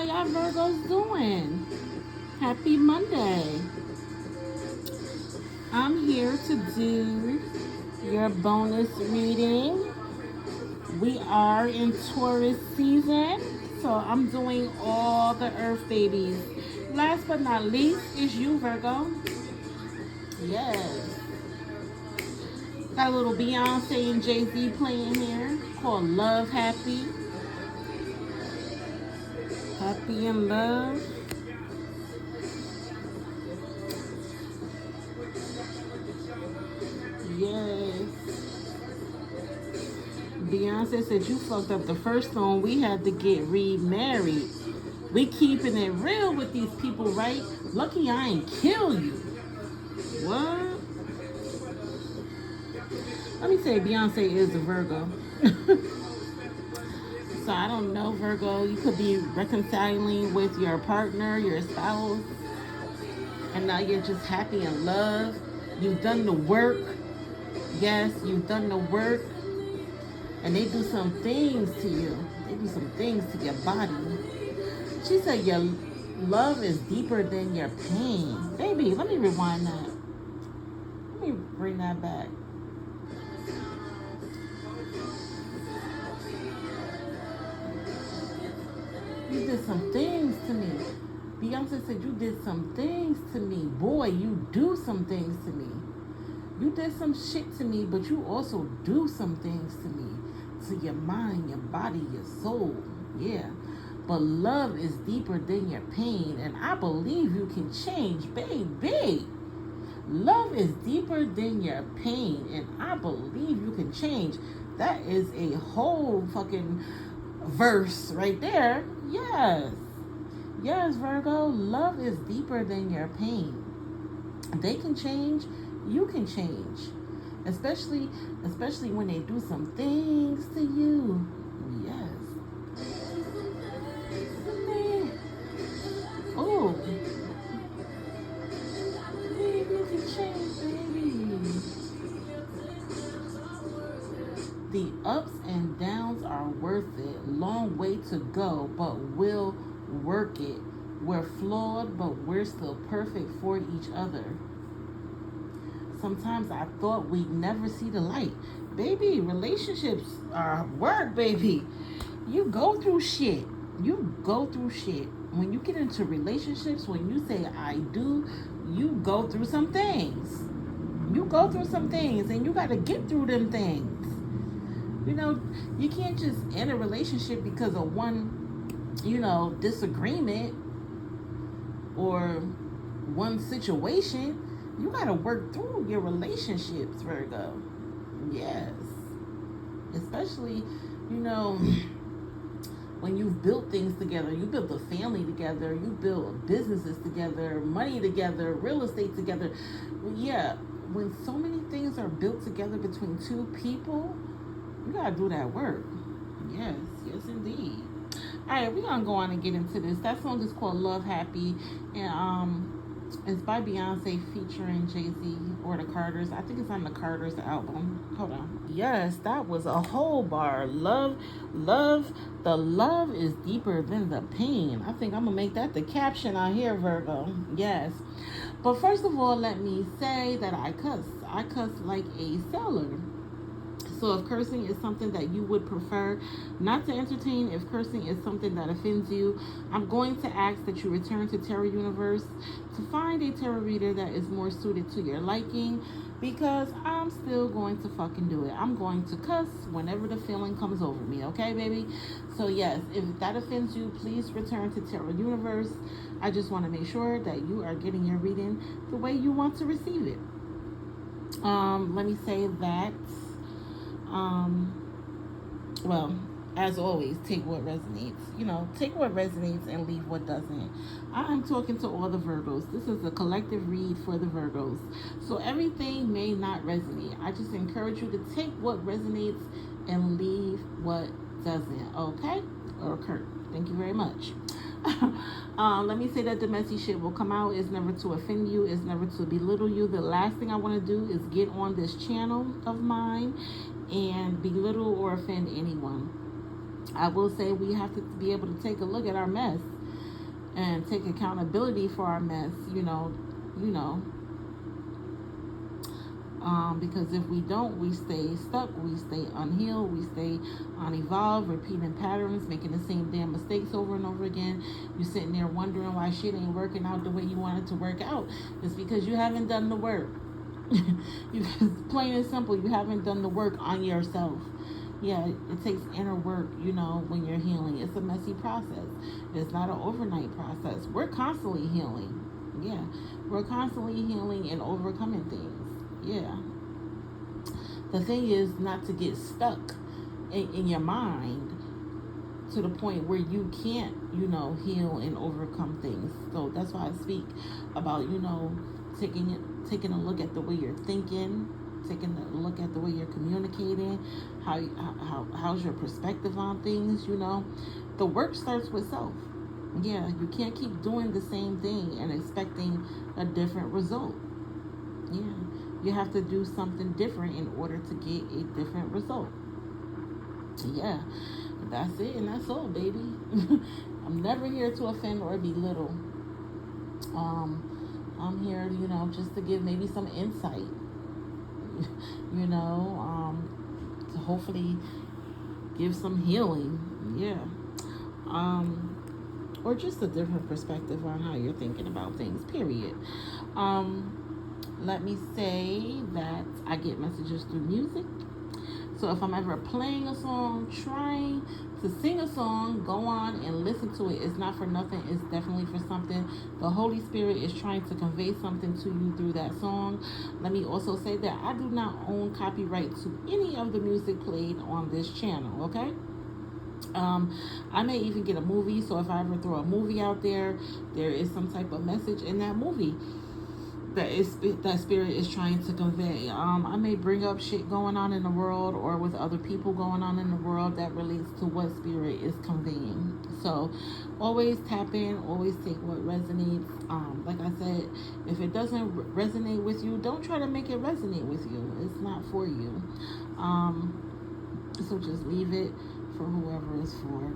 How y'all Virgos doing? Happy Monday. I'm here to do your bonus reading. We are in Taurus season, so I'm doing all the Earth babies. Last but not least is you, Virgo. Yes. Got a little Beyonce and Jay-Z playing here called Love Happy. Happy in Love. Yes. Beyonce said you fucked up the first song. We had to get remarried. We keeping it real with these people, right? Lucky I ain't kill you. What? Let me say Beyonce is a Virgo. So I don't know, Virgo. You could be reconciling with your partner, your spouse, and now you're just happy in love. You've done the work. Yes, you've done the work. And they do some things to you. They do some things to your body. She said your love is deeper than your pain. Baby, let me rewind that. Let me bring that back. You did some things to me. Beyonce said you did some things to me. Boy, you do some things to me. You did some shit to me, but you also do some things to me. To your mind, your body, your soul. Yeah. But love is deeper than your pain, and I believe you can change, baby. Love is deeper than your pain, and I believe you can change. That is a whole fucking verse right there. Yes. Yes, Virgo, love is deeper than your pain. They can change, you can change. Especially when they do some things to you. Yes. Oh, you can change, baby. The ups and downs are worth it. Long way to go, but we'll work it. We're flawed, but we're still perfect for each other. Sometimes I thought we'd never see the light. Baby, relationships are work, baby. You go through shit. You go through shit. When you get into relationships, when you say I do, you go through some things. You go through some things, and you got to get through them things. You know, you can't just end a relationship because of one, disagreement or one situation. You got to work through your relationships, Virgo. Yes. Especially, you know, when you've built things together, you built a family together, you built businesses together, money together, real estate together. Yeah, when so many things are built together between two people, you gotta do that work. Yes, yes indeed. All right, we're gonna go on and get into this. That song is called Love Happy, and it's by Beyonce featuring Jay-Z or the Carters. I think it's on the Carters album. Hold on. Yes, that was a whole bar. Love, the love is deeper than the pain. I think I'm gonna make that the caption on here, Virgo. Yes. But first of all, let me say that I cuss. I cuss like a sailor. So if cursing is something that you would prefer not to entertain, if cursing is something that offends you, I'm going to ask that you return to Tarot Universe to find a tarot reader that is more suited to your liking, because I'm still going to fucking do it. I'm going to cuss whenever the feeling comes over me, okay, baby? So yes, if that offends you, please return to Tarot Universe. I just want to make sure that you are getting your reading the way you want to receive it. Let me say that well, as always, take what resonates. Take what resonates and leave what doesn't. I'm talking to all the Virgos. This is a collective read for the Virgos. So everything may not resonate. I just encourage you to take what resonates and leave what doesn't. Okay? Or Kurt. Thank you very much. Let me say that the messy shit will come out. It's never to offend you. It's never to belittle you. The last thing I want to do is get on this channel of mine and belittle or offend anyone. I will say we have to be able to take a look at our mess. and take accountability for our mess, you know, because if we don't, we stay stuck, we stay unhealed, we stay unevolved, repeating patterns, making the same damn mistakes over and over again. You're sitting there wondering why shit ain't working out the way you want it to work out. It's because you haven't done the work. Plain and simple, you haven't done the work on yourself. Yeah, it takes inner work, when you're healing. It's a messy process. It's not an overnight process. We're constantly healing. Yeah, we're constantly healing and overcoming things. Yeah. The thing is not to get stuck in your mind to the point where you can't, heal and overcome things. So that's why I speak about, taking a look at the way you're thinking, taking a look at the way you're communicating, how's your perspective on things. The work starts with self. Yeah, you can't keep doing the same thing and expecting a different result. Yeah, you have to do something different in order to get a different result. Yeah, that's it, and that's all, baby. I'm never here to offend or belittle. I'm here, just to give maybe some insight, to hopefully give some healing. Yeah. Or just a different perspective on how you're thinking about things, period. Let me say that I get messages through music. So if I'm ever playing a song, trying to sing a song, go on and listen to it. It's not for nothing. It's definitely for something. The Holy Spirit is trying to convey something to you through that song. Let me also say that I do not own copyright to any of the music played on this channel, okay? I may even get a movie, so if I ever throw a movie out there, there is some type of message in that movie that spirit is trying to convey. I may bring up shit going on in the world or with other people going on in the world that relates to what spirit is conveying. So always tap in, always take what resonates. Like I said, if it doesn't resonate with you, don't try to make it resonate with you. It's not for you. So just leave it for whoever it's for.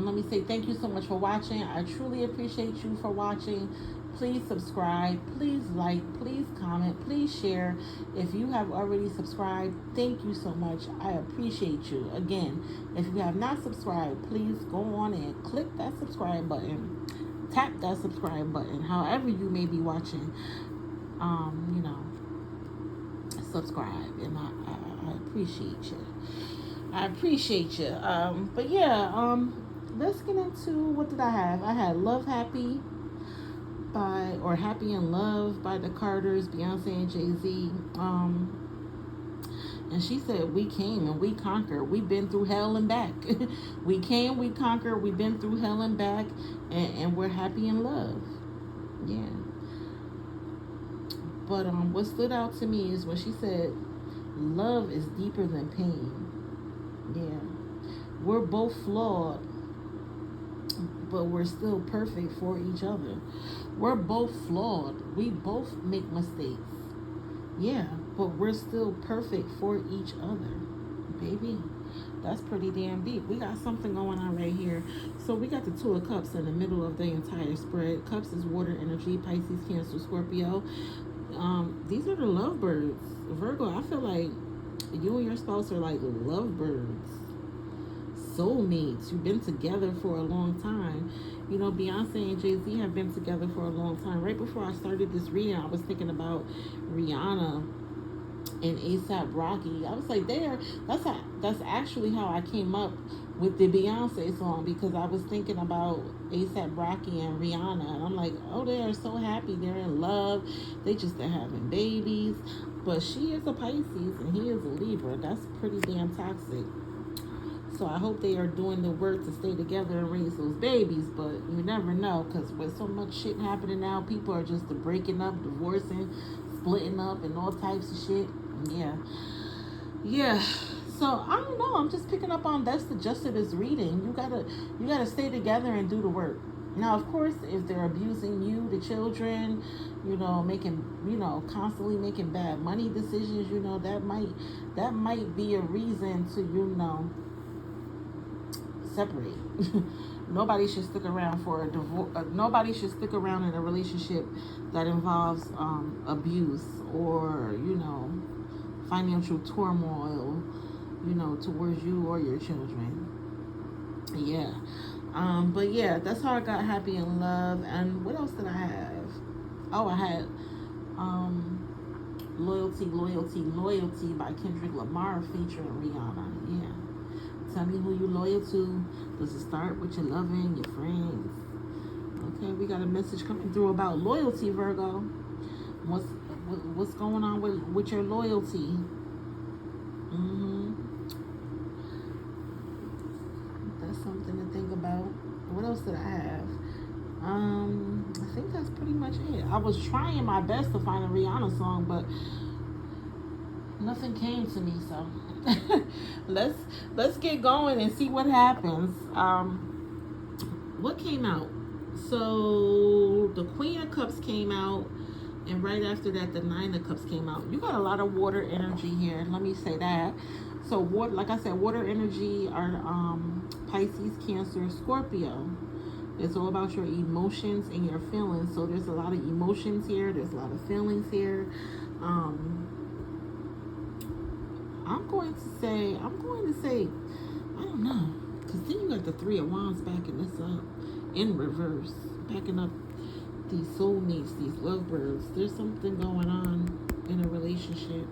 Let me say thank you so much for watching. I truly appreciate you for watching. Please subscribe, please like, please comment, please share. If you have already subscribed, thank you so much. I appreciate you. Again, if you have not subscribed, please go on and click that subscribe button. Tap that subscribe button. However you may be watching, subscribe. And I appreciate you. I appreciate you. But yeah, let's get into what did I have? I had Love Happy or Happy in Love by the Carters, Beyonce and Jay-Z. And she said, we came and we conquered. We've been through hell and back. We came, we conquered, we've been through hell and back, and we're happy in love. Yeah. But what stood out to me is when she said, love is deeper than pain. Yeah. We're both flawed, but we're still perfect for each other. We're both flawed. We both make mistakes. Yeah, but we're still perfect for each other. Baby, that's pretty damn deep. We got something going on right here. So we got the Two of Cups in the middle of the entire spread. Cups is water energy, Pisces, Cancer, Scorpio. These are the lovebirds. Virgo, I feel like you and your spouse are like lovebirds, soulmates. You've been together for a long time. Beyonce and Jay-Z have been together for a long time. Right before I started this reading, I was thinking about Rihanna and A$AP Rocky. I was like, that's actually how I came up with the Beyonce song, because I was thinking about A$AP Rocky and Rihanna, and I'm like, oh, they are so happy, they're in love, they just are having babies. But she is a Pisces and he is a Libra. That's pretty damn toxic. So I hope they are doing the work to stay together and raise those babies, but you never know, because with so much shit happening now, people are just breaking up, divorcing, splitting up, and all types of shit. Yeah. So I don't know. I'm just picking up on that's the gist of this reading. You gotta stay together and do the work. Now, of course, if they're abusing you, the children, constantly making bad money decisions, that might be a reason to, separate. Nobody should stick around for a divorce. Nobody should stick around in a relationship that involves abuse or, financial turmoil, towards you or your children. Yeah. But yeah, that's how I got happy in love. And what else did I have? Oh, I had Loyalty, Loyalty, Loyalty by Kendrick Lamar featuring Rihanna. Yeah. Tell me who you loyal to. Does it start with your loving, your friends? Okay, we got a message coming through about loyalty, Virgo. What's going on with your loyalty? That's something to think about. What else did I have? I think that's pretty much it. I was trying my best to find a Rihanna song, but nothing came to me. So let's get going and see what happens. What came out? So the Queen of Cups came out, and right after that, the Nine of Cups came out. You got a lot of water energy here. Let me say that. So water, like I said, water energy are Pisces, Cancer, Scorpio. It's all about your emotions and your feelings. So there's a lot of emotions here. There's a lot of feelings here. I'm going to say, I don't know. Because then you got the Three of Wands backing this up in reverse. Backing up these soulmates, these lovebirds. There's something going on in a relationship.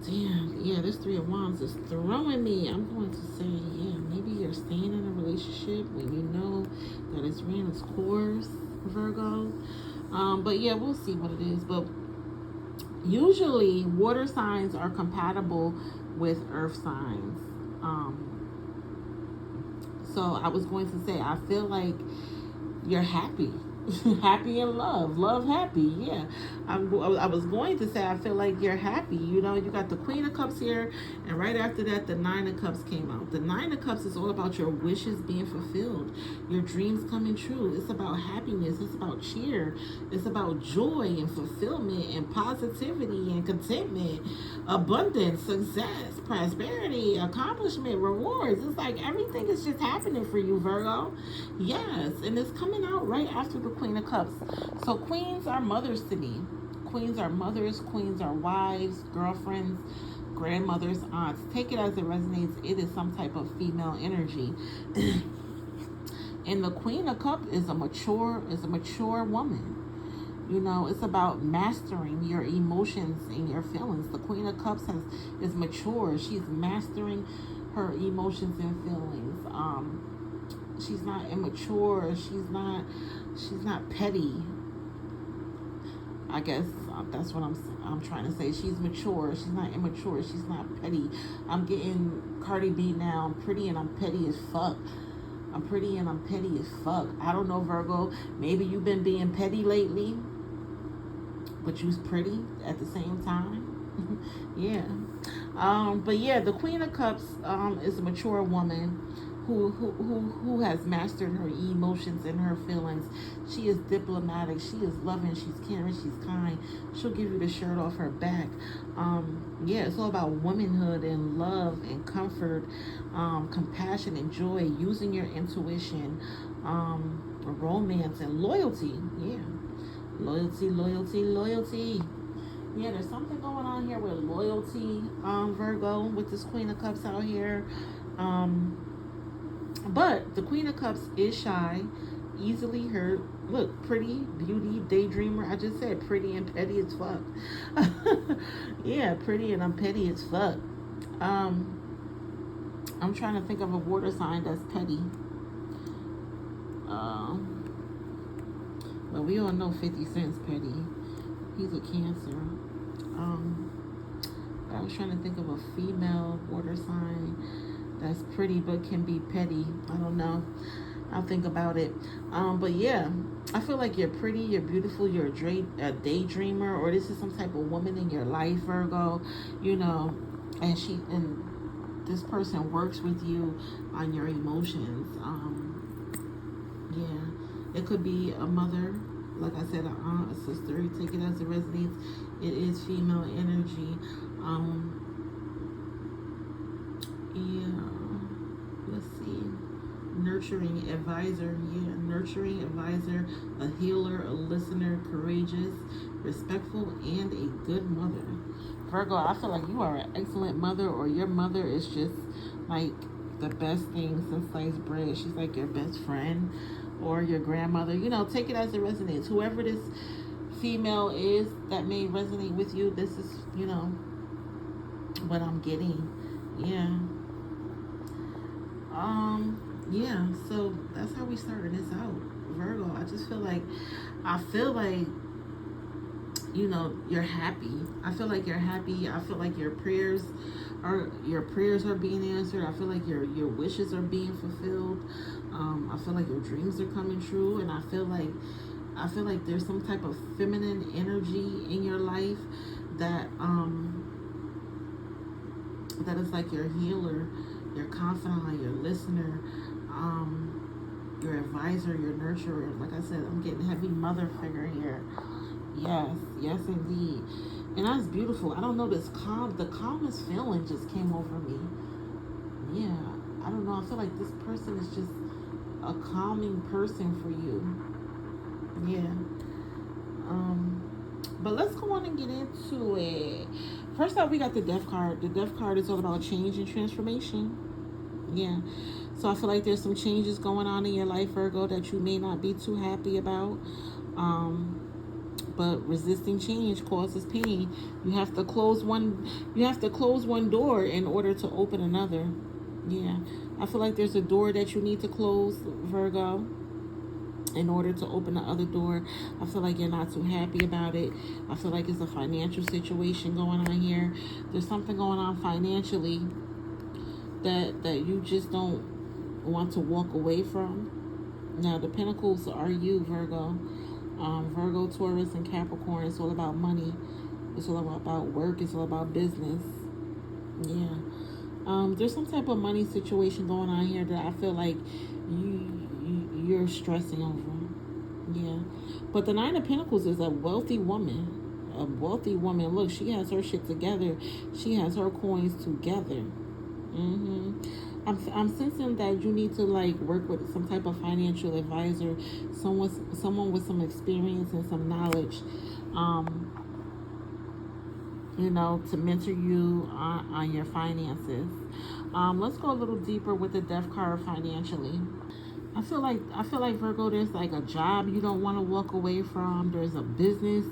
Damn, yeah, this Three of Wands is throwing me. I'm going to say, yeah, maybe you're staying in a relationship when you know that it's ran its course, Virgo. But yeah, we'll see what it is. But usually, water signs are compatible with earth signs. So I was going to say, I feel like you're happy. Happy in love happy. Yeah, I was going to say I feel like you're happy. You got the Queen of Cups here, and right after that the Nine of Cups came out. The Nine of Cups is all about your wishes being fulfilled, your dreams coming true. It's about happiness, it's about cheer, it's about joy and fulfillment and positivity and contentment, abundance, success, prosperity, accomplishment, rewards. It's like everything is just happening for you, Virgo. Yes, and it's coming out right after the Queen of Cups. So queens are mothers to me. Queens are mothers, queens are wives, girlfriends, grandmothers, aunts. Take it as it resonates. It is some type of female energy. And the Queen of Cups is a mature woman. It's about mastering your emotions and your feelings. The Queen of Cups is mature. She's mastering her emotions and feelings. She's not immature. She's not petty. I guess that's what I'm trying to say. She's mature. She's not immature. She's not petty. I'm getting Cardi B now. I'm pretty and I'm petty as fuck. I'm pretty and I'm petty as fuck. I don't know, Virgo. Maybe you've been being petty lately, but you's pretty at the same time. Yeah. But yeah, the Queen of Cups is a mature woman who has mastered her emotions and her feelings. She is diplomatic. She is loving. She's caring. She's kind. She'll give you the shirt off her back. Yeah, it's all about womanhood and love and comfort, compassion and joy, using your intuition, romance and loyalty. Yeah, loyalty, loyalty, loyalty. Yeah, there's something going on here with loyalty, Virgo, with this Queen of Cups out here. But the Queen of Cups is shy, easily hurt. Look, pretty, beauty, daydreamer. I just said pretty and petty as fuck. Yeah, pretty and I'm petty as fuck. I'm trying to think of a water sign that's petty. Well, we all know 50 Cent's petty. He's a Cancer. I was trying to think of a female water sign that's pretty but can be petty. I don't know. I'll think about it. But yeah, I feel like you're pretty, you're beautiful, you're a daydreamer, or this is some type of woman in your life, Virgo. And this person works with you on your emotions. Yeah, it could be a mother. like I said, an aunt, a sister. Take it as it resonates. It is female energy. Yeah. Let's see. Nurturing advisor. Yeah, nurturing advisor, a healer, a listener, courageous, respectful, and a good mother. Virgo, I feel like you are an excellent mother, or your mother is just like the best thing since sliced bread. She's like your best friend or your grandmother. Take it as it resonates. Whoever this female is that may resonate with you, this is, what I'm getting. Yeah. Yeah, so that's how we started this out. Virgo, I feel like you're happy. I feel like you're happy. I feel like your prayers are being answered. I feel like your wishes are being fulfilled. I feel like your dreams are coming true, and I feel like there's some type of feminine energy in your life that that is like your healer, your confidant, your listener, your advisor, your nurturer. Like I said, I'm getting heavy mother figure here. Yes indeed. And that's beautiful. I don't know, the calmest feeling just came over me. Yeah, I don't know. I feel like this person is just a calming person for you. Yeah. But let's go on and get into it. First off, we got the Death card. The Death card is all about change and transformation. Yeah. So I feel like there's some changes going on in your life, Virgo, that you may not be too happy about. But resisting change causes pain. You have to close one door in order to open another. Yeah. I feel like there's a door that you need to close, Virgo, in order to open the other door. I feel like you're not too happy about it. I feel like it's a financial situation going on here. There's something going on financially that you just don't want to walk away from. Now, the Pentacles are you, Virgo. Virgo, Taurus, and Capricorn. It's all about money. It's all about work. It's all about business. Yeah. There's some type of money situation going on here that I feel like you're stressing over. Yeah. But the Nine of Pentacles is a wealthy woman. A wealthy woman. Look, she has her shit together. She has her coins together. I'm sensing that you need to work with some type of financial advisor, someone with some experience and some knowledge, to mentor you on your finances. Let's go a little deeper with the Death card financially. I feel like Virgo, there's a job you don't want to walk away from. There's a business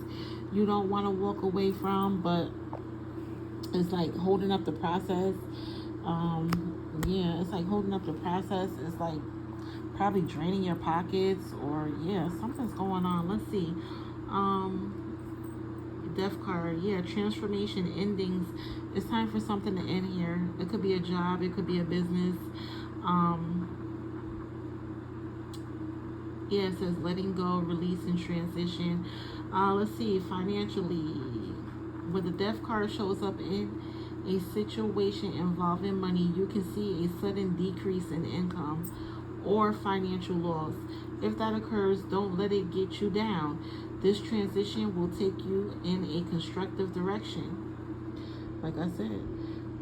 you don't want to walk away from, but it's holding up the process. It's holding up the process. It's probably draining your pockets, or something's going on. Let's see. Death card. Transformation, endings. It's time for something to end here. It could be a job, it could be a business. It says letting go, release, and transition. Let's see, financially, when the Death card shows up in a situation involving money, you can see a sudden decrease in income or financial loss. If that occurs, don't let it get you down. This transition will take you in a constructive direction. Like I said,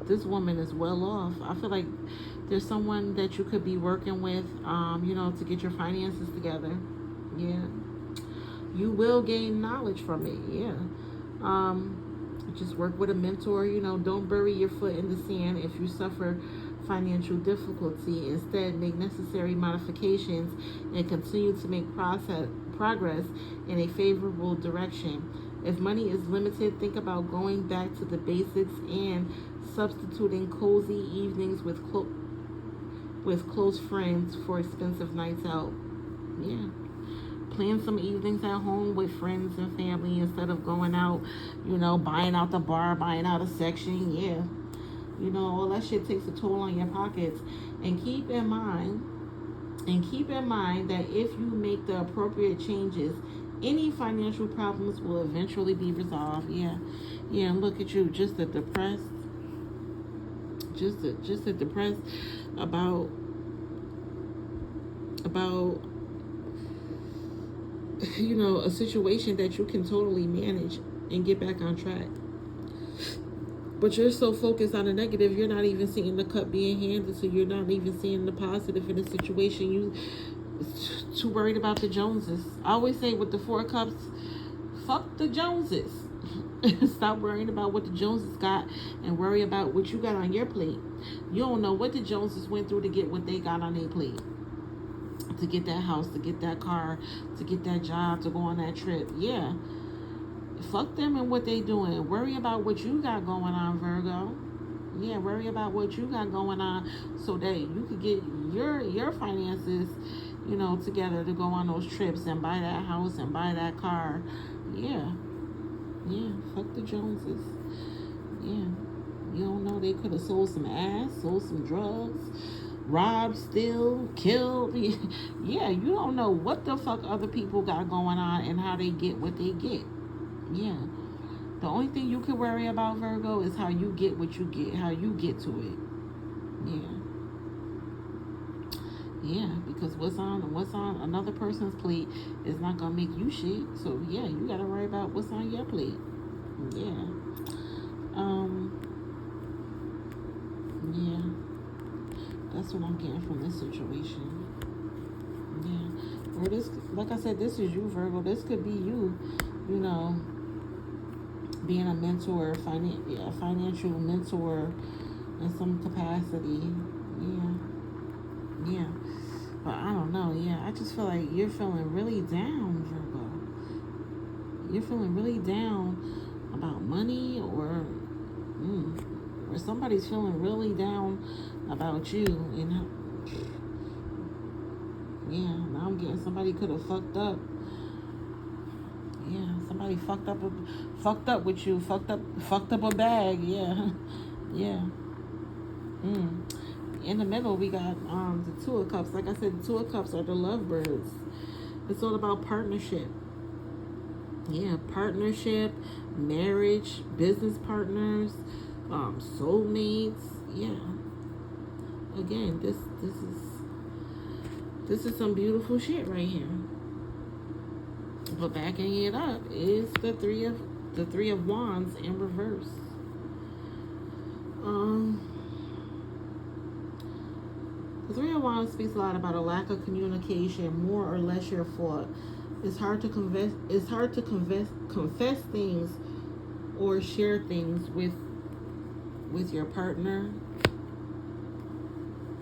this woman is well off. I feel like there's someone that you could be working with, to get your finances together. Yeah. You will gain knowledge from it. Yeah. Just work with a mentor. Don't bury your foot in the sand if you suffer financial difficulty. Instead, make necessary modifications and continue to make progress in a favorable direction. If money is limited, think about going back to the basics and substituting cozy evenings with close friends for expensive nights out. Yeah. Plan some evenings at home with friends and family instead of going out, buying out the bar, buying out a section. Yeah. All that shit takes a toll on your pockets. And keep in mind that if you make the appropriate changes, any financial problems will eventually be resolved. Yeah. And look at you, just a depressed about a situation that you can totally manage and get back on track. But you're so focused on the negative, you're not even seeing the cup being handed, so you're not even seeing the positive in the situation. You too worried about the Joneses. I always say with the 4 cups, fuck the Joneses. Stop worrying about what the Joneses got and worry about what you got on your plate. You don't know what the Joneses went through to get what they got on their plate. To get that house, to get that car, to get that job, to go on that trip. Yeah. Fuck them and what they doing. Worry about what you got going on, Virgo. Yeah, worry about what you got going on so that you could get your finances, together to go on those trips and buy that house and buy that car. Yeah. Yeah, fuck the Joneses. Yeah. You don't know, they could have sold some ass, sold some drugs, robbed, steal, killed. Yeah, you don't know what the fuck other people got going on and how they get what they get. Yeah. The only thing you can worry about, Virgo, is how you get what you get, how you get to it. Yeah. Yeah, because what's on another person's plate is not gonna make you shit. So yeah, you gotta worry about what's on your plate. Yeah. Yeah. That's what I'm getting from this situation. Yeah. Or this, like I said, this is you, Virgo. This could be you, being a mentor, financial mentor in some capacity. Yeah. Yeah. But I don't know. Yeah, I just feel like you're feeling really down, Virgo. You're feeling really down about money, or somebody's feeling really down about you. And yeah, now I'm getting somebody could have fucked up. Yeah, somebody fucked up with you, fucked up a bag. Yeah, yeah. In the middle, we got the 2 of Cups. Like I said, the 2 of Cups are the lovebirds. It's all about partnership. Yeah, partnership, marriage, business partners, soulmates. Yeah. Again, this is some beautiful shit right here. But backing it up is the three of Wands in reverse. The 3 of Wands speaks a lot about a lack of communication, more or less your fault. It's hard to confess things or share things with your partner,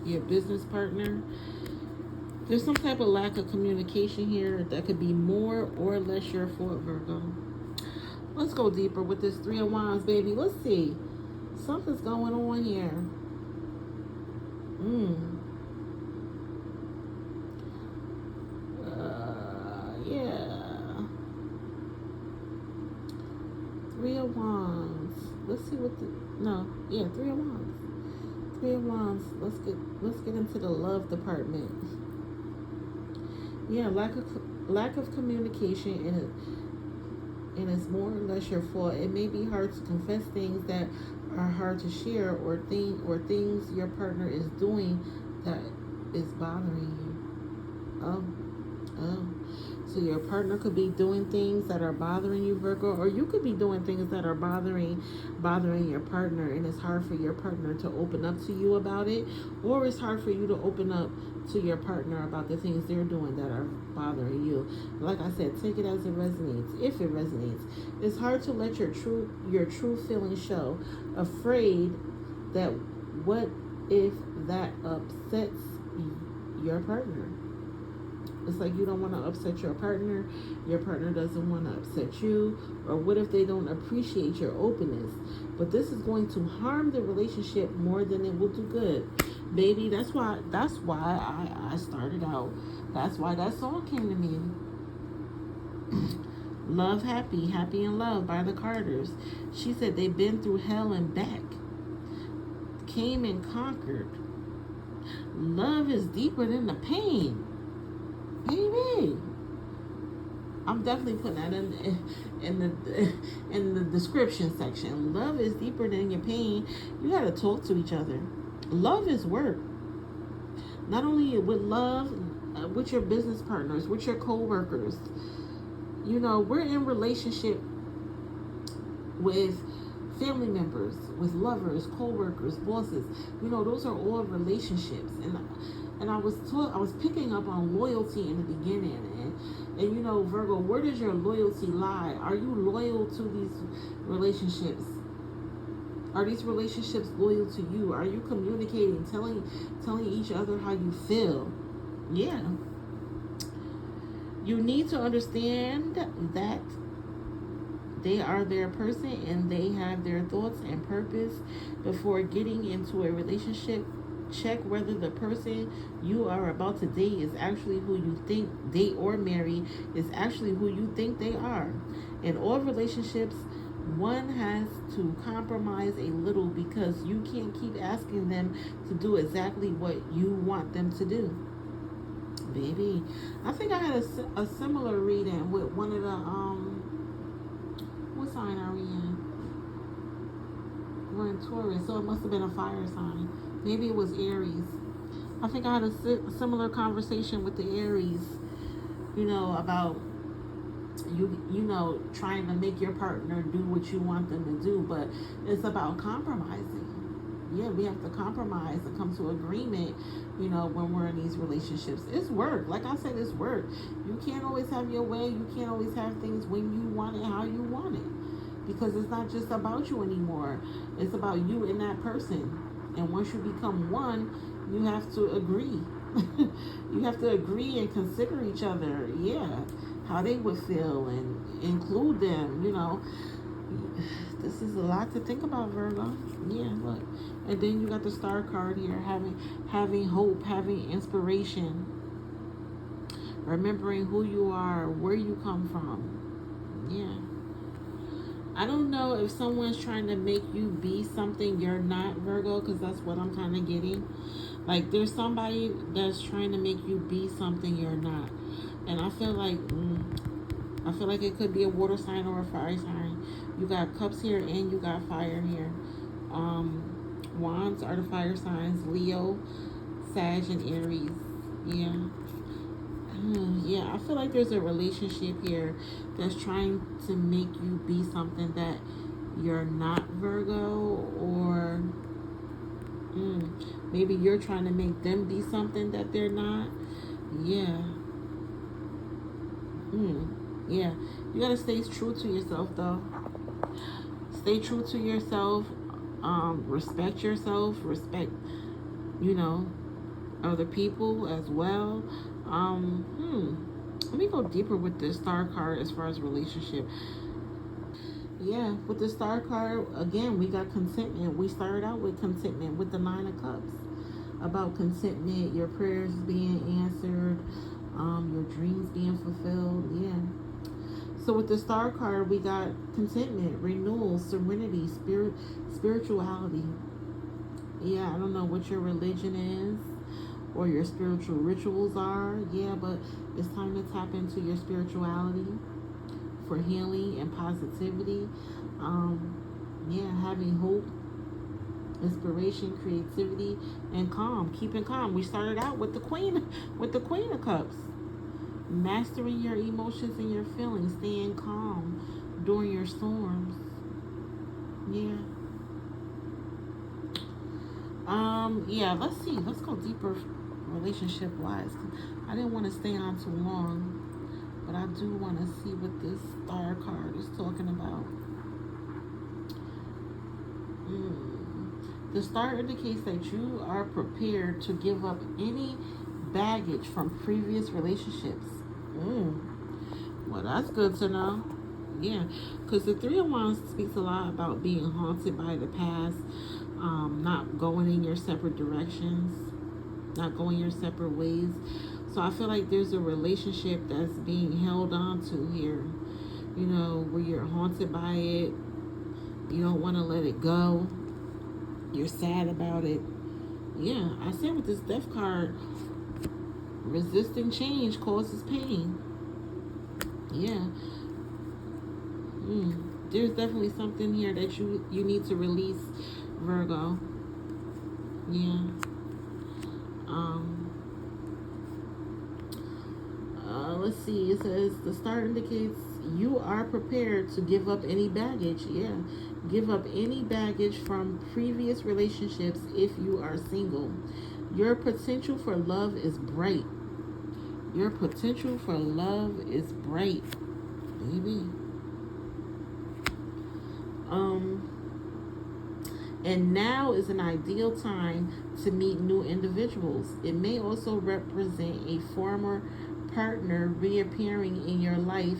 your business partner. There's some type of lack of communication here that could be more or less your fault, Virgo. Let's go deeper with this 3 of Wands, baby. Let's see. Something's going on here. Yeah. 3 of Wands. Let's see what 3 of Wands. 3 of Wands. Let's get into the love department. Yeah, lack of communication, and it's more or less your fault. It may be hard to confess things that are hard to share, or things your partner is doing that is bothering you. Oh. So your partner could be doing things that are bothering you, Virgo, or you could be doing things that are bothering your partner, and it's hard for your partner to open up to you about it, or it's hard for you to open up to your partner about the things they're doing that are bothering you. Like I said, take it as it resonates. If it resonates, it's hard to let your true feelings show. Afraid that what if that upsets your partner. It's like you don't want to upset your partner doesn't want to upset you, or what if they don't appreciate your openness? But this is going to harm the relationship more than it will do good. Baby, that's why I started out. That's why that song came to me. Love Happy in Love by the Carters. She said they've been through hell and back, came and conquered. Love is deeper than the pain. Baby, I'm definitely putting that in the description section. Love is deeper than your pain. You gotta talk to each other. Love is work. Not only with love, with your business partners, with your co-workers, we're in relationship with family members, with lovers, co-workers, bosses. Those are all relationships. And I was picking up on loyalty in the beginning, and Virgo, where does your loyalty lie? Are you loyal to these relationships? Are these relationships loyal to you? Are you communicating, telling each other how you feel? Yeah. You need to understand that they are their person and they have their thoughts and purpose before getting into a relationship. Check whether the person you are about to date is actually who you think date or marry is actually who you think they are. In all relationships, one has to compromise a little because you can't keep asking them to do exactly what you want them to do. Baby, I think I had a similar reading with one of the what sign are we in? We're in Taurus, so it must have been a fire sign. Maybe it was Aries. I think I had a similar conversation with the Aries, about trying to make your partner do what you want them to do, but it's about compromising. Yeah, we have to compromise and come to agreement, when we're in these relationships. It's work. Like I said, it's work. You can't always have your way. You can't always have things when you want it, how you want it. Because it's not just about you anymore. It's about you and that person. And once you become one, you have to agree. You have to agree and consider each other. Yeah. How they would feel and include them, This is a lot to think about, Virgo. Yeah, look. And then you got the star card here, having hope, having inspiration, remembering who you are, where you come from. Yeah. I don't know if someone's trying to make you be something you're not, Virgo, because that's what I'm kind of getting. Like there's somebody that's trying to make you be something you're not. And I feel like it could be a water sign or a fire sign. You got cups here and you got fire here. Wands are the fire signs: Leo, Sag, and Aries. Yeah. Yeah, I feel like there's a relationship here that's trying to make you be something that you're not, Virgo, or maybe you're trying to make them be something that they're not. Yeah. Yeah. You gotta stay true to yourself, though. Stay true to yourself. Respect yourself. Respect, other people as well. Let me go deeper with this star card as far as relationship. Yeah, with the star card, again, we got contentment. We started out with contentment with the 9 of Cups. About contentment, your prayers being answered, your dreams being fulfilled. Yeah. So with the star card, we got contentment, renewal, serenity, spirituality. Yeah, I don't know what your religion is or your spiritual rituals are. Yeah, but it's time to tap into your spirituality for healing and positivity. Yeah, having hope, inspiration, creativity, and calm. Keeping calm. We started out with the Queen of Cups. Mastering your emotions and your feelings, staying calm during your storms. Yeah. Yeah, let's see. Let's go deeper relationship wise. I didn't want to stay on too long, but I do want to see what this star card is talking about. The star indicates that you are prepared to give up any baggage from previous relationships. Well, that's good to know. Yeah, because the 3 of Wands speaks a lot about being haunted by the past, not going in your separate directions, not going your separate ways. So I feel like there's a relationship that's being held on to here, where you're haunted by it. You don't want to let it go. You're sad about it. Yeah, I said with this Death card, resisting change causes pain. Yeah. There's definitely something here that you need to release, Virgo. Yeah. Let's see. It says the star indicates you are prepared to give up any baggage. Yeah. Give up any baggage from previous relationships if you are single. Your potential for love is bright. Your potential for love is bright, baby. And now is an ideal time to meet new individuals. It may also represent a former partner reappearing in your life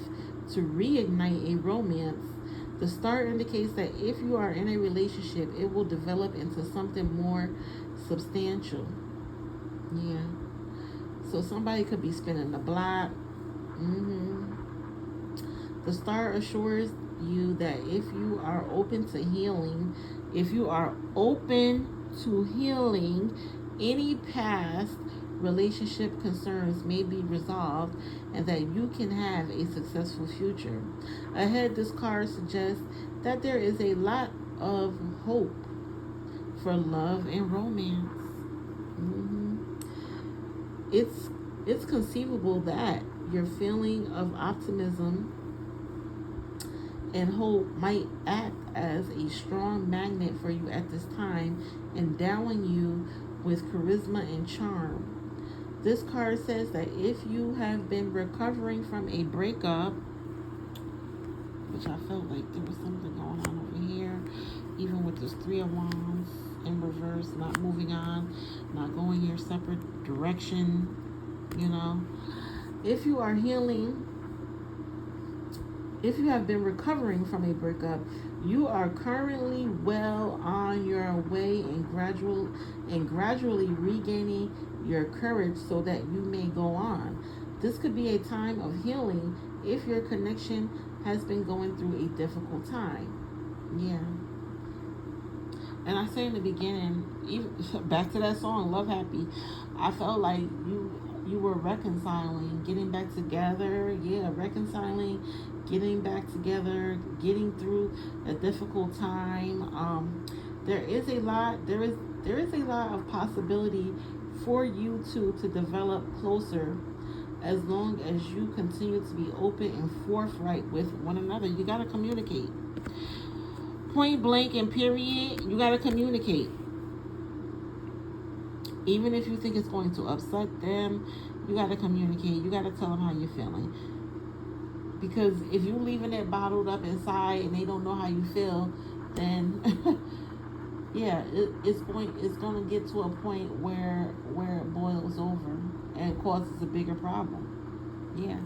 to reignite a romance. The star indicates that if you are in a relationship, it will develop into something more substantial. Yeah. So somebody could be spinning the block. The star assures you that if you are open to healing, any past relationship concerns may be resolved and that you can have a successful future. Ahead, this card suggests that there is a lot of hope for love and romance. It's conceivable that your feeling of optimism and hope might act as a strong magnet for you at this time, endowing you with charisma and charm. This card says that if you have been recovering from a breakup, which I felt like there was something going on over here, even with this Three of Wands in reverse, not moving on, not going your separate direction, if you are healing, if you have been recovering from a breakup, you are currently well on your way and gradually regaining your courage so that you may go on. This could be a time of healing if your connection has been going through a difficult time. Yeah. And I say in the beginning, even back to that song, Love Happy, I felt like you were reconciling, getting back together. Yeah, reconciling, getting back together, getting through a difficult time. There is a lot of possibility for you two to develop closer as long as you continue to be open and forthright with one another. You got to communicate. Point blank and period, you got to communicate. Even if you think it's going to upset them, you got to communicate. You got to tell them how you're feeling. Because if you're leaving it bottled up inside and they don't know how you feel, then yeah, it's going to get to a point where it boils over and causes a bigger problem. Yeah.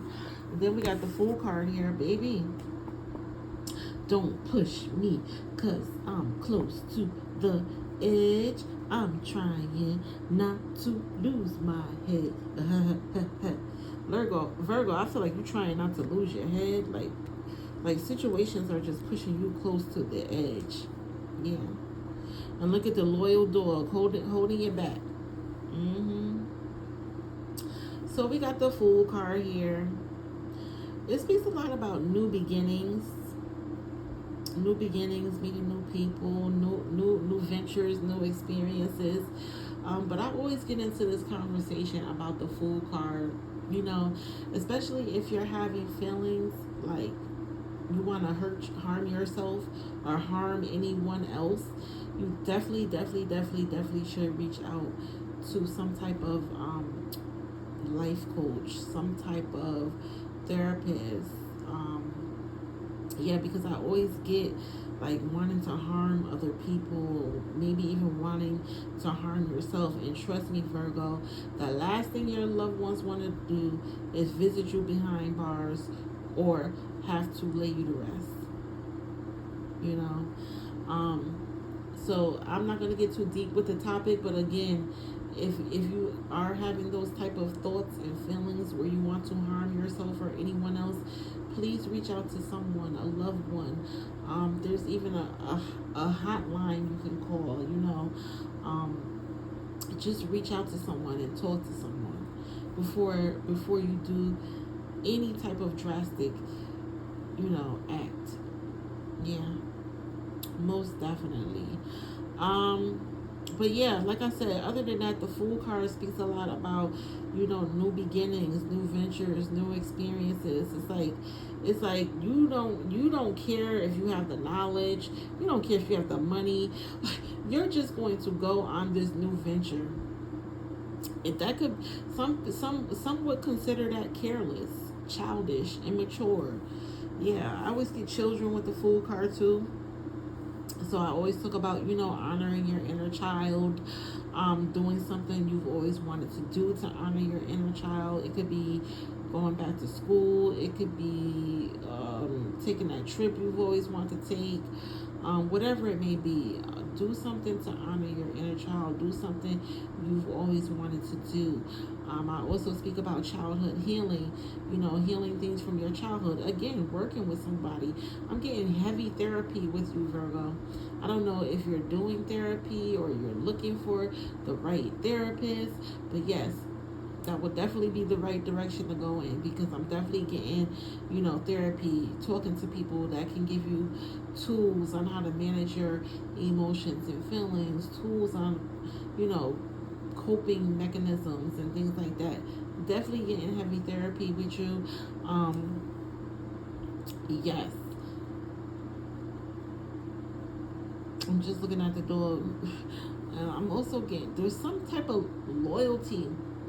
And then we got the Fool card here, baby. Don't push me, 'cause I'm close to the edge. I'm trying not to lose my head. Virgo, I feel like you're trying not to lose your head. Like situations are just pushing you close to the edge. Yeah. And look at the loyal dog holding it back. So we got the Fool card here. It speaks a lot about new beginnings, meeting new people, new ventures, new experiences. But I always get into this conversation about the Fool card, especially if you're having feelings like you want to harm yourself or harm anyone else. You definitely should reach out to some type of life coach, some type of therapist. Yeah, because I always get like wanting to harm other people, maybe even wanting to harm yourself. And trust me, Virgo, the last thing your loved ones want to do is visit you behind bars or have to lay you to rest. So I'm not going to get too deep with the topic, but again, if you are having those type of thoughts and feelings where you want to harm yourself or anyone else, please reach out to someone, a loved one. There's even a hotline you can call, just reach out to someone and talk to someone before you do any type of drastic, act. Yeah, most definitely. But yeah, like I said, other than that, the Fool card speaks a lot about, new beginnings, new ventures, new experiences. It's like you don't care if you have the knowledge, you don't care if you have the money. You're just going to go on this new venture. If that could, some would consider that careless, childish, immature. Yeah, I always get children with the Fool card too. So I always talk about, honoring your inner child, doing something you've always wanted to do to honor your inner child. It could be going back to school. It could be taking that trip you've always wanted to take. Whatever it may be, do something to honor your inner child. Do something you've always wanted to do. I also speak about childhood healing, healing things from your childhood. Again, working with somebody. I'm getting heavy therapy with you, Virgo. I don't know if you're doing therapy or you're looking for the right therapist, but yes, that would definitely be the right direction to go in, because I'm definitely getting, therapy, talking to people that can give you tools on how to manage your emotions and feelings, tools on, you know, coping mechanisms and things like that. Definitely getting heavy therapy with you. Yes. I'm just looking at the door. And I'm also getting, there's some type of loyalty.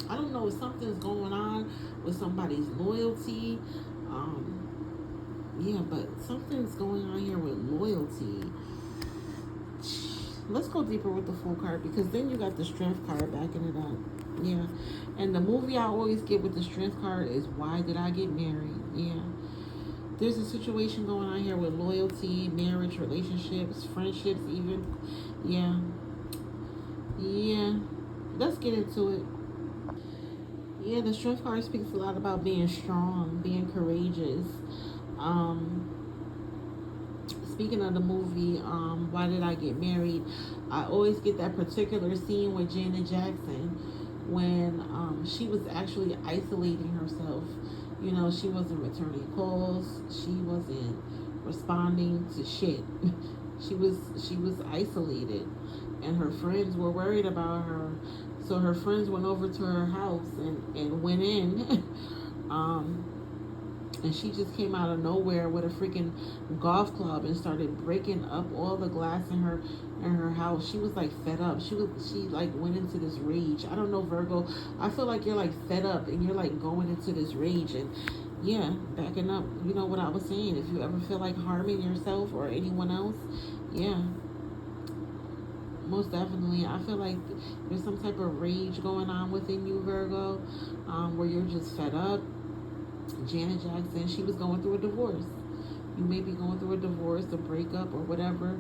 I don't know if something's going on with somebody's loyalty. Yeah, but something's going on here with loyalty. Let's go deeper with the Fool card, because then you got the Strength card backing it up. Yeah. And the movie I always get with the Strength card is Why Did I Get Married? Yeah. There's a situation going on here with loyalty, marriage, relationships, friendships, even. Yeah. Yeah. Let's get into it. Yeah, the Strength card speaks a lot about being strong, being courageous. Um, Speaking of the movie, Why Did I Get Married? I always get that particular scene with Janet Jackson when she was actually isolating herself. She wasn't returning calls. She wasn't responding to shit. she was isolated, and her friends were worried about her. So her friends went over to her house and went in. um, and she just came out of nowhere with a freaking golf club and started breaking up all the glass in her house. She was like fed up. She like went into this rage. I don't know, Virgo. I feel like you're like fed up and you're like going into this rage. And yeah, backing up, you know what I was saying. If you ever feel like harming yourself or anyone else, yeah, most definitely. I feel like there's some type of rage going on within you, Virgo, where you're just fed up. Janet Jackson, she was going through a divorce. You may be going through a divorce, a breakup, or whatever,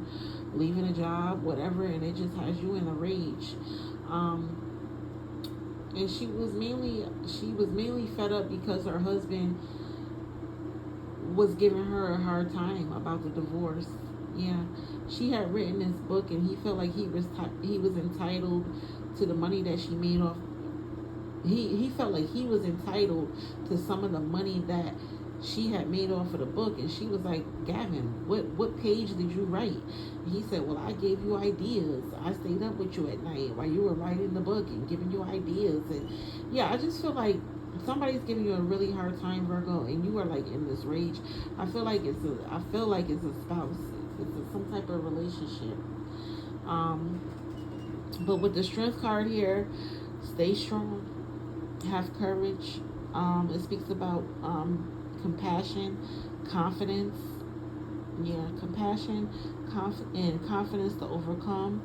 leaving a job, whatever, and it just has you in a rage. And she was mainly fed up because her husband was giving her a hard time about the divorce. Yeah, she had written this book, and he felt like he was entitled to the money that she made off. He felt like he was entitled to some of the money that she had made off of the book. And she was like, Gavin, what page did you write? And he said, well, I gave you ideas. I stayed up with you at night while you were writing the book and giving you ideas. And yeah, I just feel like somebody's giving you a really hard time, Virgo, and you are like in this rage. I feel like it's a spouse. It's some type of relationship. But with the Strength card here, stay strong, have courage. It speaks about compassion, confidence. Yeah, compassion, and confidence to overcome.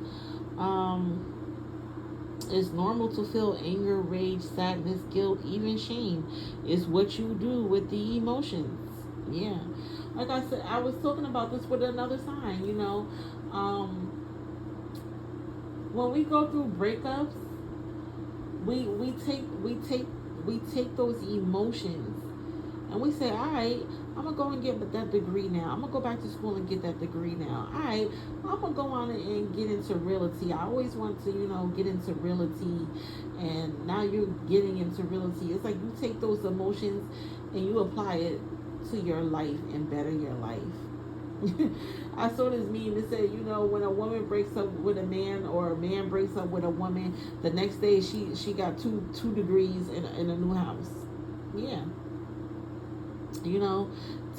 It's normal to feel anger, rage, sadness, guilt, even shame. It's what you do with the emotions. Yeah. Like I said, I was talking about this with another sign, when we go through breakups, we take those emotions and we say, all right, I'm gonna go and get that degree now. I'm gonna go back to school and get that degree now. All right, I'm gonna go on and get into realty. I always want to, get into realty, and now you're getting into realty. It's like you take those emotions and you apply it to your life and better your life. I saw this meme that said, when a woman breaks up with a man or a man breaks up with a woman, the next day she got two degrees in a new house. Yeah, you know,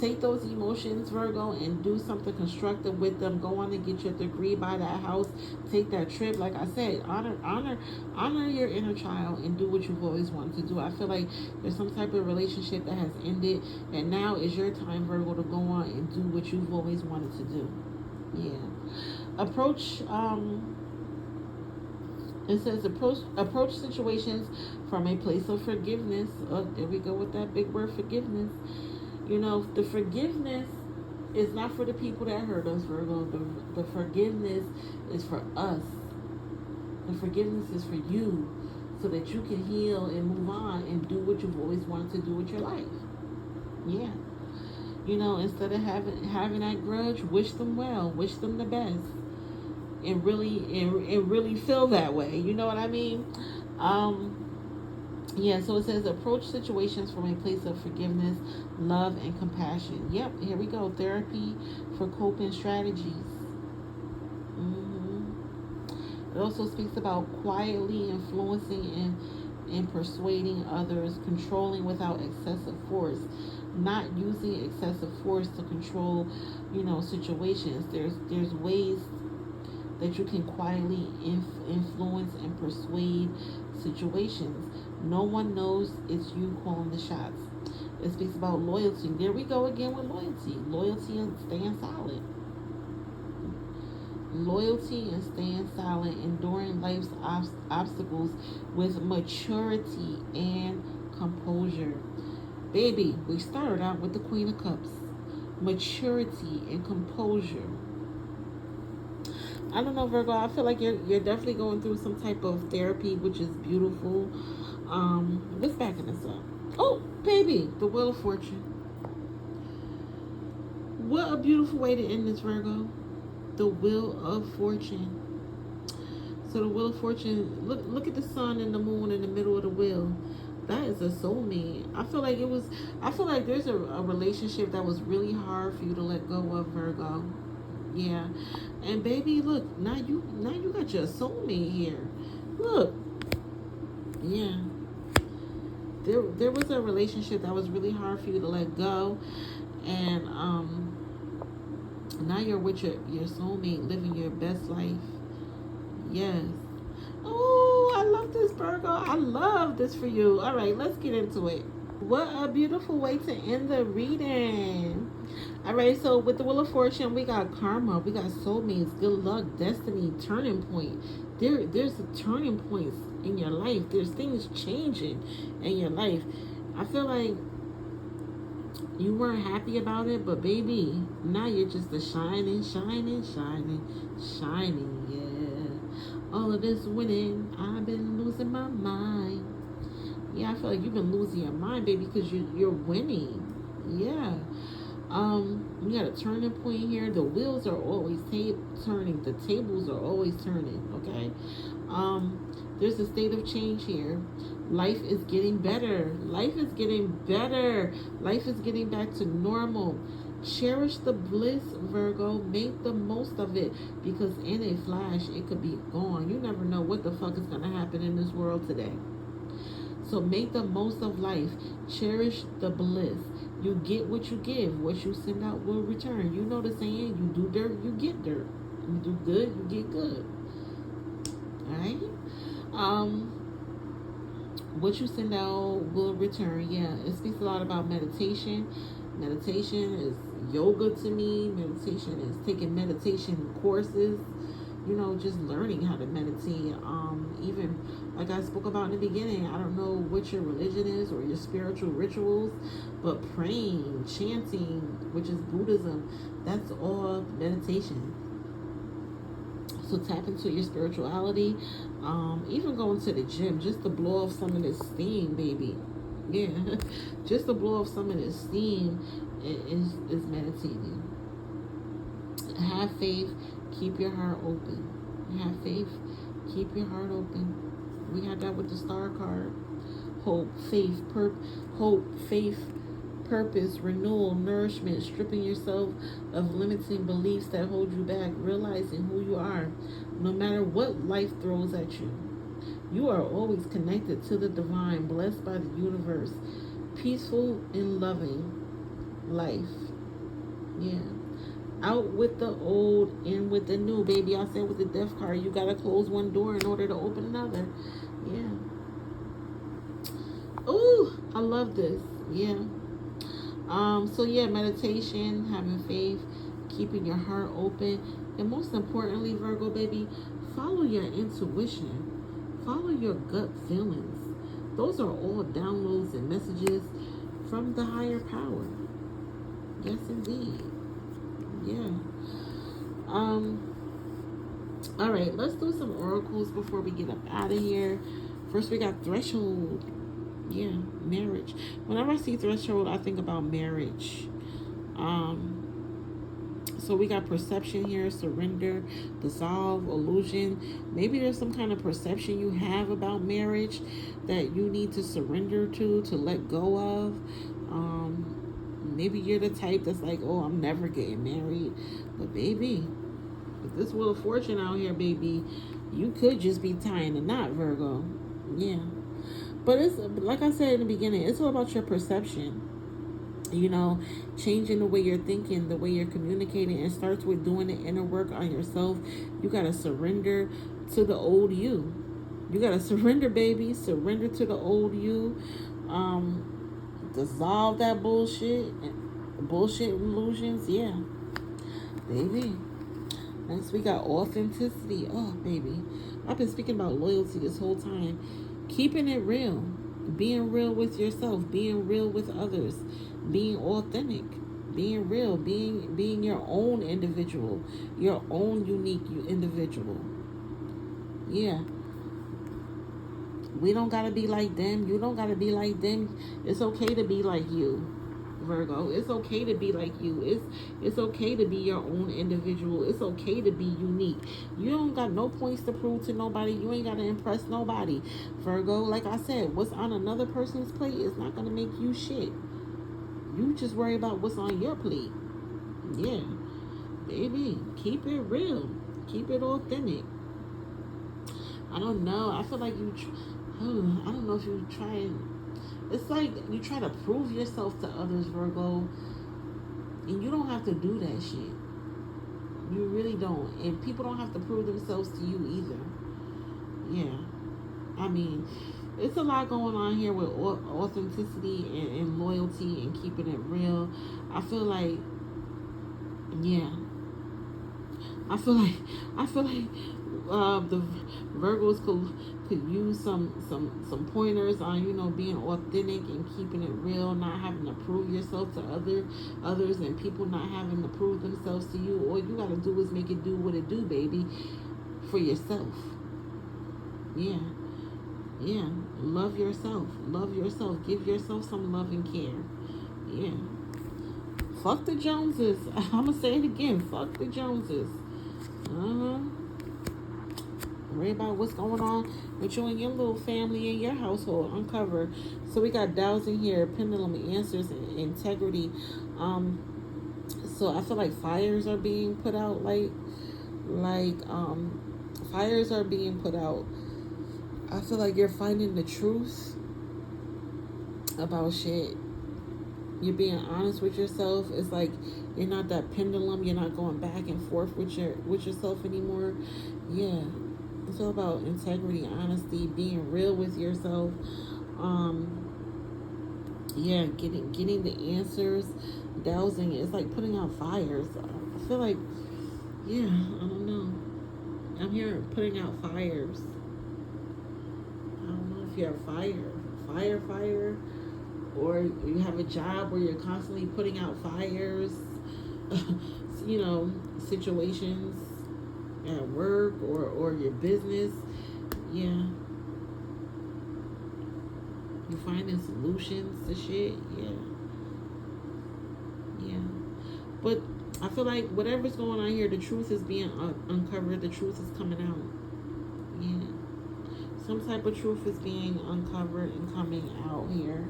take those emotions, Virgo, and do something constructive with them. Go on and get your degree, buy that house, take that trip. Like I said, honor your inner child and do what you've always wanted to do. I feel like there's some type of relationship that has ended, and now is your time, Virgo, to go on and do what you've always wanted to do. Yeah. It says approach situations from a place of forgiveness. Oh, there we go with that big word, forgiveness. The forgiveness is not for the people that hurt us, Virgo. The forgiveness is for us. The forgiveness is for you, so that you can heal and move on and do what you've always wanted to do with your life. Yeah. Instead of having that grudge, wish them well, wish them the best, and really feel that way. You know what I mean? Yeah, so it says approach situations from a place of forgiveness, love, and compassion. Yep, here we go. Therapy for coping strategies. It also speaks about quietly influencing and persuading others, controlling without excessive force, not using excessive force to control, situations. There's ways that you can quietly influence and persuade situations. No one knows it's you calling the shots. It speaks about loyalty. There we go again with loyalty. Loyalty and staying silent. Loyalty and staying silent, enduring life's obstacles with maturity and composure. Baby, we started out with the Queen of Cups. Maturity and composure. I don't know, Virgo. I feel like you're definitely going through some type of therapy, which is beautiful. Let's backing this up. Oh, baby, the Wheel of Fortune. What a beautiful way to end this, Virgo. The Wheel of Fortune. So the Wheel of Fortune. Look at the sun and the moon in the middle of the wheel. That is a soulmate. I feel like there's a relationship that was really hard for you to let go of, Virgo. Yeah. And baby, look, now you got your soulmate here. Look. Yeah. There was a relationship that was really hard for you to let go. And now you're with your soulmate, living your best life. Yes. Oh, I love this, Virgo. I love this for you. All right, let's get into it. What a beautiful way to end the reading. All right, so with the Wheel of Fortune, we got karma, we got soulmates, good luck, destiny, turning point. There's turning points in your life. There's things changing in your life. I feel like you weren't happy about it, but baby, now you're just a shining. Yeah. All of this winning, I've been losing my mind. Yeah, I feel like you've been losing your mind, baby, because you're winning. Yeah. You got a turning point here. The wheels are always turning. The tables are always turning. Okay. There's a state of change here. Life is getting better. Life is getting better. Life is getting back to normal. Cherish the bliss, Virgo. Make the most of it, because in a flash, it could be gone. You never know what the fuck is going to happen in this world today. So make the most of life. Cherish the bliss. You get what you give. What you send out will return. You know the saying, you do dirt, you get dirt. You do good, you get good. Alright? What you send out will return. Yeah, it speaks a lot about meditation. Meditation is yoga to me. Meditation is taking meditation courses. Just learning how to meditate. Even like I spoke about in the beginning, I don't know what your religion is or your spiritual rituals, but praying, chanting, which is Buddhism, that's all meditation. So tap into your spirituality. Even going to the gym, just to blow off some of this steam, baby. Yeah, just to blow off some of this steam is meditating. Have faith. Keep your heart open. Have faith. Keep your heart open. We had that with the star card. Hope, faith, purpose, renewal, nourishment, stripping yourself of limiting beliefs that hold you back, realizing who you are, no matter what life throws at you. You are always connected to the divine, blessed by the universe, peaceful and loving life. Yeah. Out with the old, in with the new, baby. I said with the death card, you gotta close one door in order to open another. Yeah. Ooh, I love this. Yeah. So yeah, meditation, having faith, keeping your heart open, and most importantly, Virgo baby, follow your intuition. Follow your gut feelings. Those are all downloads and messages from the higher power. Yes indeed. Yeah. All right, let's do some oracles before we get up out of here. First, we got threshold. Yeah, marriage. Whenever I see threshold, I think about marriage. So we got perception here, surrender, dissolve, illusion. Maybe there's some kind of perception you have about marriage that you need to surrender to let go of. Maybe you're the type that's like, oh, I'm never getting married. But baby, with this Wheel of Fortune out here, baby, you could just be tying a knot, Virgo. Yeah. But it's like I said in the beginning, it's all about your perception. You know, changing the way you're thinking, the way you're communicating. It starts with doing the inner work on yourself. You got to surrender to the old you. You got to surrender, baby. Surrender to the old you. Dissolve that bullshit. Bullshit illusions. Yeah. Baby. Next, we got authenticity. Oh, baby. I've been speaking about loyalty this whole time. Keeping it real. Being real with yourself. Being real with others. Being authentic. Being real. Being your own individual. Your own unique individual. Yeah. We don't got to be like them. You don't got to be like them. It's okay to be like you, Virgo. It's okay to be like you. It's okay to be your own individual. It's okay to be unique. You don't got no points to prove to nobody. You ain't got to impress nobody, Virgo. Like I said, what's on another person's plate is not going to make you shit. You just worry about what's on your plate. Yeah. Baby, keep it real. Keep it authentic. I don't know. I feel like I don't know if you try. It's like you try to prove yourself to others, Virgo, and you don't have to do that shit. You really don't. And people don't have to prove themselves to you either. Yeah. I mean, it's a lot going on here with authenticity and loyalty and keeping it real. I feel like, yeah. I feel like the Virgos could use some pointers on, you know, being authentic and keeping it real, not having to prove yourself to others, and people not having to prove themselves to you. All you gotta do is make it do what it do, baby, for yourself. Yeah. Yeah. Love yourself. Love yourself. Give yourself some love and care. Yeah. Fuck the Joneses. I'ma say it again. Fuck the Joneses. Worry about what's going on with you and your little family and your household. Uncover. So we got dowsing here, pendulum answers, and integrity. So I feel like fires are being put out, fires are being put out. I feel like you're finding the truth about shit. You're being honest with yourself. It's like you're not that pendulum. You're not going back and forth with yourself anymore. Yeah. It's all about integrity, honesty, being real with yourself. Yeah, getting the answers, dowsing. It's like putting out fires. I feel like, yeah, I don't know. I'm here putting out fires. I don't know if you're a firefighter, or you have a job where you're constantly putting out fires. You know, situations at work or your business. Yeah. You're finding solutions to shit. Yeah. Yeah. But I feel like whatever's going on here, the truth is being uncovered. The truth is coming out. Yeah. Some type of truth is being uncovered and coming out here.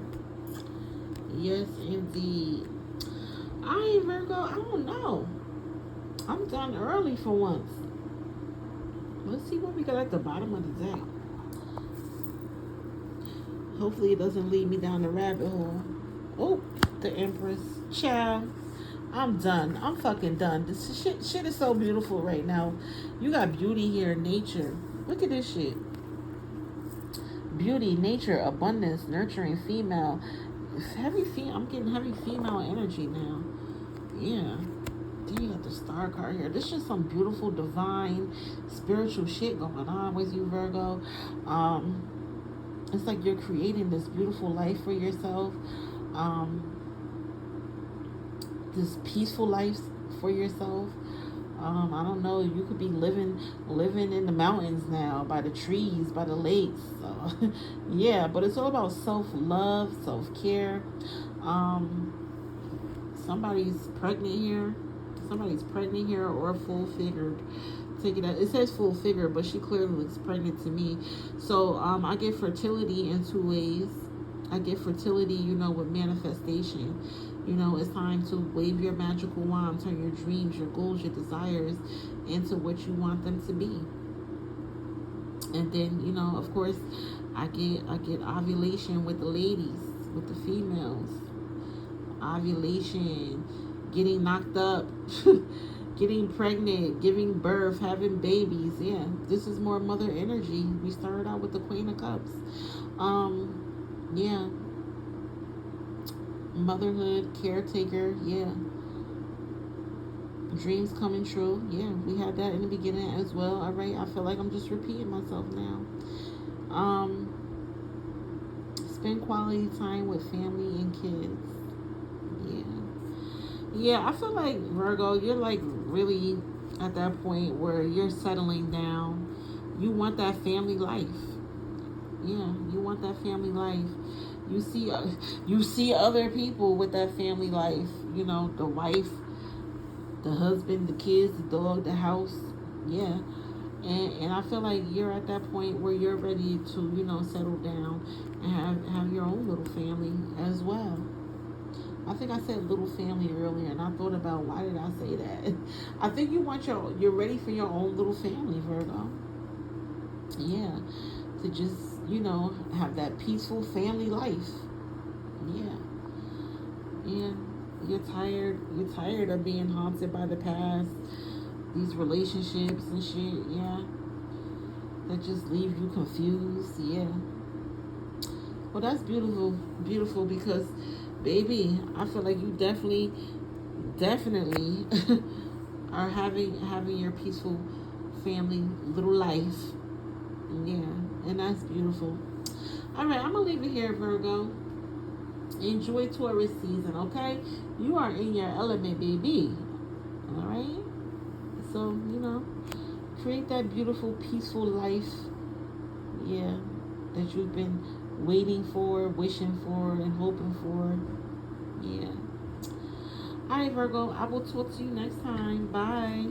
Yes, indeed. I ain't Virgo. I don't know. I'm done early for once. Let's see what we got at the bottom of the deck. Hopefully, it doesn't lead me down the rabbit hole. Oh, the Empress. Child. I'm done. I'm fucking done. This shit is so beautiful right now. You got beauty here, nature. Look at this shit. Beauty, nature, abundance, nurturing, female. I'm getting heavy female energy now. Yeah. Then you got the star card here. This is some beautiful, divine, spiritual shit going on with you, Virgo. It's like you're creating this beautiful life for yourself. This peaceful life for yourself. I don't know. You could be living in the mountains now, by the trees, by the lakes. So, yeah, but it's all about self-love, self-care. Somebody's pregnant here. Somebody's pregnant here or full figured. Take it out. It says full figure, but she clearly looks pregnant to me. So I get fertility in two ways. I get fertility, with manifestation. It's time to wave your magical wand, turn your dreams, your goals, your desires into what you want them to be. And then, of course, I get ovulation with the ladies, with the females. Ovulation, getting knocked up, getting pregnant, giving birth, having babies. Yeah, this is more mother energy. We started out with the Queen of Cups. Yeah. Motherhood, caretaker, yeah. Dreams coming true. Yeah, we had that in the beginning as well. All right, I feel like I'm just repeating myself now. Spend quality time with family and kids. Yeah, I feel like Virgo, you're like really at that point where you're settling down. You want that family life. Yeah, you want that family life. You see other people with that family life. The wife, the husband, the kids, the dog, the house. Yeah, and I feel like you're at that point where you're ready to settle down and have your own little family as well. I think I said little family earlier, and I thought about why did I say that. I think you're ready for your own little family, Virgo. Yeah, to just have that peaceful family life. Yeah, yeah. You're tired. You're tired of being haunted by the past, these relationships and shit. Yeah, that just leave you confused. Yeah. Well, that's beautiful, beautiful because, baby, I feel like you definitely are having your peaceful family little life. Yeah, and that's beautiful. All right, I'm gonna leave it here, Virgo. Enjoy Taurus season, okay? You are in your element, baby. All right. So create that beautiful, peaceful life. Yeah, that you've been waiting for, wishing for, and hoping for. Yeah. All right, Virgo. I will talk to you next time. Bye.